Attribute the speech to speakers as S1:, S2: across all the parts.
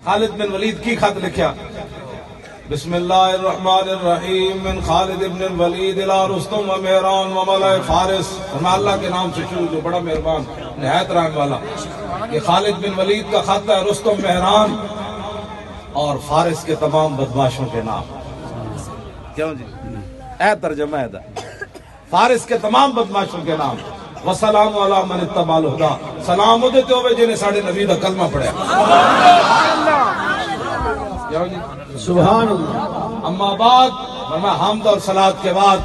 S1: خالد بن ولید کی خط لکھیا بسم اللہ الرحمن الرحیم من خالد بن الولید الى رستم و مہران و ملائے فارس. فرمایا اللہ کے نام سے شروع جو بڑا مہربان نہایت رحم والا. یہ خالد بن ولید کا خط ہے رستم، مہران اور فارس کے تمام بدماشوں کے نام. کیوں جی اے ترجمہ ہے دا فارس کے تمام بدماشوں کے نام. وسلام علی من اتبع الہدی، سلام وہ دیتے ہوئے جنہیں ساڑھے نبی دا کلمہ پڑھے. کیوں جی
S2: سبحان اللہ.
S1: اما بعد، فرمایا حمد اور صلات کے بعد،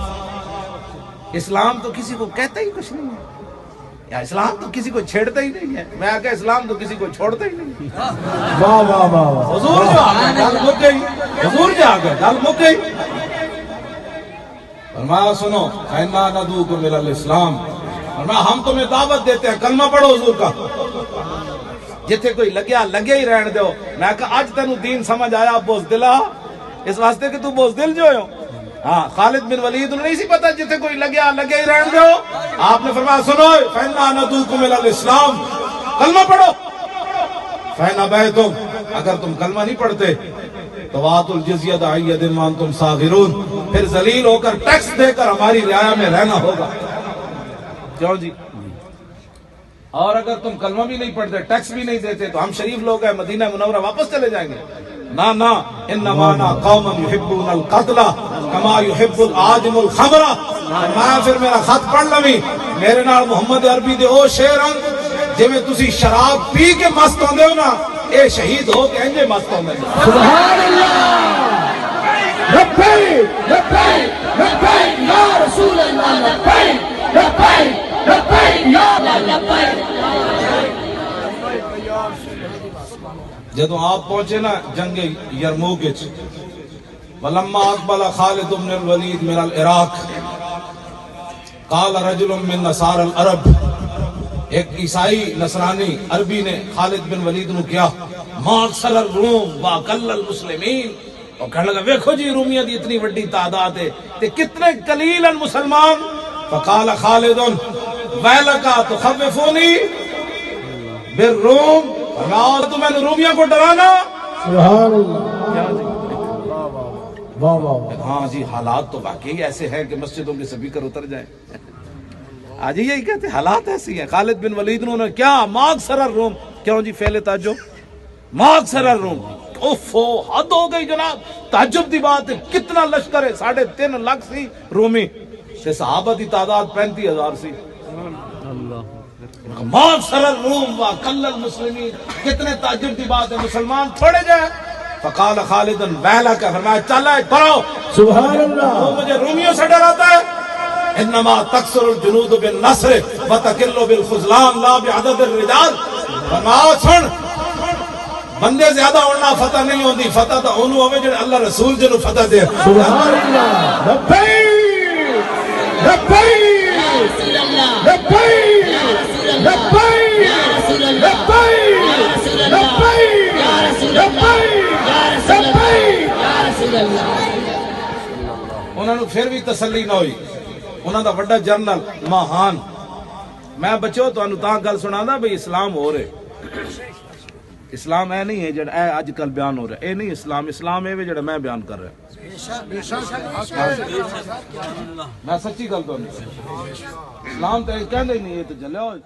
S1: اسلام تو کسی کو کہتا ہی کچھ نہیں ہے، یا اسلام تو کسی کو چھیڑتا ہی نہیں ہے. میں کہا اسلام تو کسی کو چھوڑتا ہی نہیں ہے.
S2: واہ واہ واہ واہ.
S1: حضور جو آگئے گل مک گئی، حضور جو آگئے گل مک گئی. فرمایا سنو فَإِنَّا نَدْعُوكُمْ إِلَى الْإِسْلَامِ، فرمایا ہم تمہیں دعوت دیتے ہیں کلمہ پڑھو حضور کا. جتھے کوئی لگیا لگے ہی رہن دو. میں کہا آج تینوں دین سمجھ آیا بزدلا، اس واسطے کہ تو بزدل جو ہو. ہاں خالد بن ولید نہیں سی پتا جتھے کوئی لگیا لگے ہی رہن دو. آپ نے فرمایا سنو فَإِنَّا نَدْعُوكُمْ إِلَى الْإِسْلَامِ، کلمہ پڑھو. فَإِنْ أَبَيْتُمْ، اگر تم کلمہ نہیں پڑھتے تو وَآتُوا الْجِزْيَةَ عَنْ يَدٍ وَأَنْتُمْ صَاغِرُونَ، پھر ذلیل ہو کر ٹیکس دے کر ہماری رعایا میں رہنا ہوگا. کیوں جی؟ اور اگر تم کلمہ بھی نہیں پڑھتے، ٹیکس بھی نہیں دیتے تو ہم شریف لوگ ہیں، مدینہ منورہ واپس چلے جائیں گے. نا انما انا قوم يحبون القتل كما يحب العاجم الخمر. فرمایا پھر میرا خط پڑھ لوی میرے نال محمد عربی دے او شعر جویں تسی شراب پی کے مست ہوندے ہو نا، اے شہید ہو کے انجے مست ہوندے.
S2: سبحان اللہ. لبیک لبیک لبیک یا رسول اللہ، لبیک لبیک لبیک یا لبیک.
S1: جدو آپ پہنچے نا جنگ یرموک وچ، ولما اقبل خالد بن الولید من العراق قال رجل من نصارى العرب، ایک عیسائی نصرانی عربی نے خالد بن ولید نو کیا ما اکثر الروم واقل المسلمین، اور کہنے لگا ویکھو جی رومیاں دی اتنی وڈی تعداد ہے تے کتنے قلیل مسلمان. فقال خالد ویلک تخوفونی بالروم، تو میں نے رومیاں کو ڈرانا.
S2: سبحان اللہ. واہ واہ.
S1: ہاں جی حالات تو واقعی ایسے ہیں کہ مسجدوں کے سپیکر اتر جائیں. آج یہی کہتے ہیں حالات ایسی ہیں. خالد بن ولید انہوں نے کیا ماکثر الروم، کیوں جی فعل تعجب، ماکثر الروم. اوفو حد ہو گئی جناب، تعجب دی بات ہے. کتنا لشکر ہے، 3.5 لاکھ سی رومی تے صحابہ دی تعداد 35,000 سی. ماکثر الروم واقل المسلمین، کتنے تعجب دی بات ہے، مسلمان تھوڑے جائے. فقال خالد ویلک، فرمایا چل ہے پڑھو.
S2: سبحان اللہ.
S1: وہ مجھے رومیوں سے ڈراتا ہے. انما تکثر الجنود بالنصر وتقل بالخذلان لا بعدد الرجال. فرمایا سن بندے زیادہ ہونا فتح نہیں ہوندی، فتح تو انہوں ہوئے جنہیں اللہ رسول جنہوں فتح دے.
S2: سبحان اللہ. لبیک لبیک لبیک لبیک لبیک.
S1: انہوں نے پھر بھی تسلی نہ ہوئی. انہوں دا بڑا جرنل ماہان، میں بچو تو انہوں تاں گل سنا دا بھئی اسلام ہو رہے. اسلام اے نہیں ہے جڑا اے اج کل بیان ہو رہا ہے، اے نہیں اسلام. اسلام اے جڑا میں بیان کر رہا میں سچی گل تو نہیں. اسلام تو کہندے ہی نہیں، یہ تو جلیا ہوئے.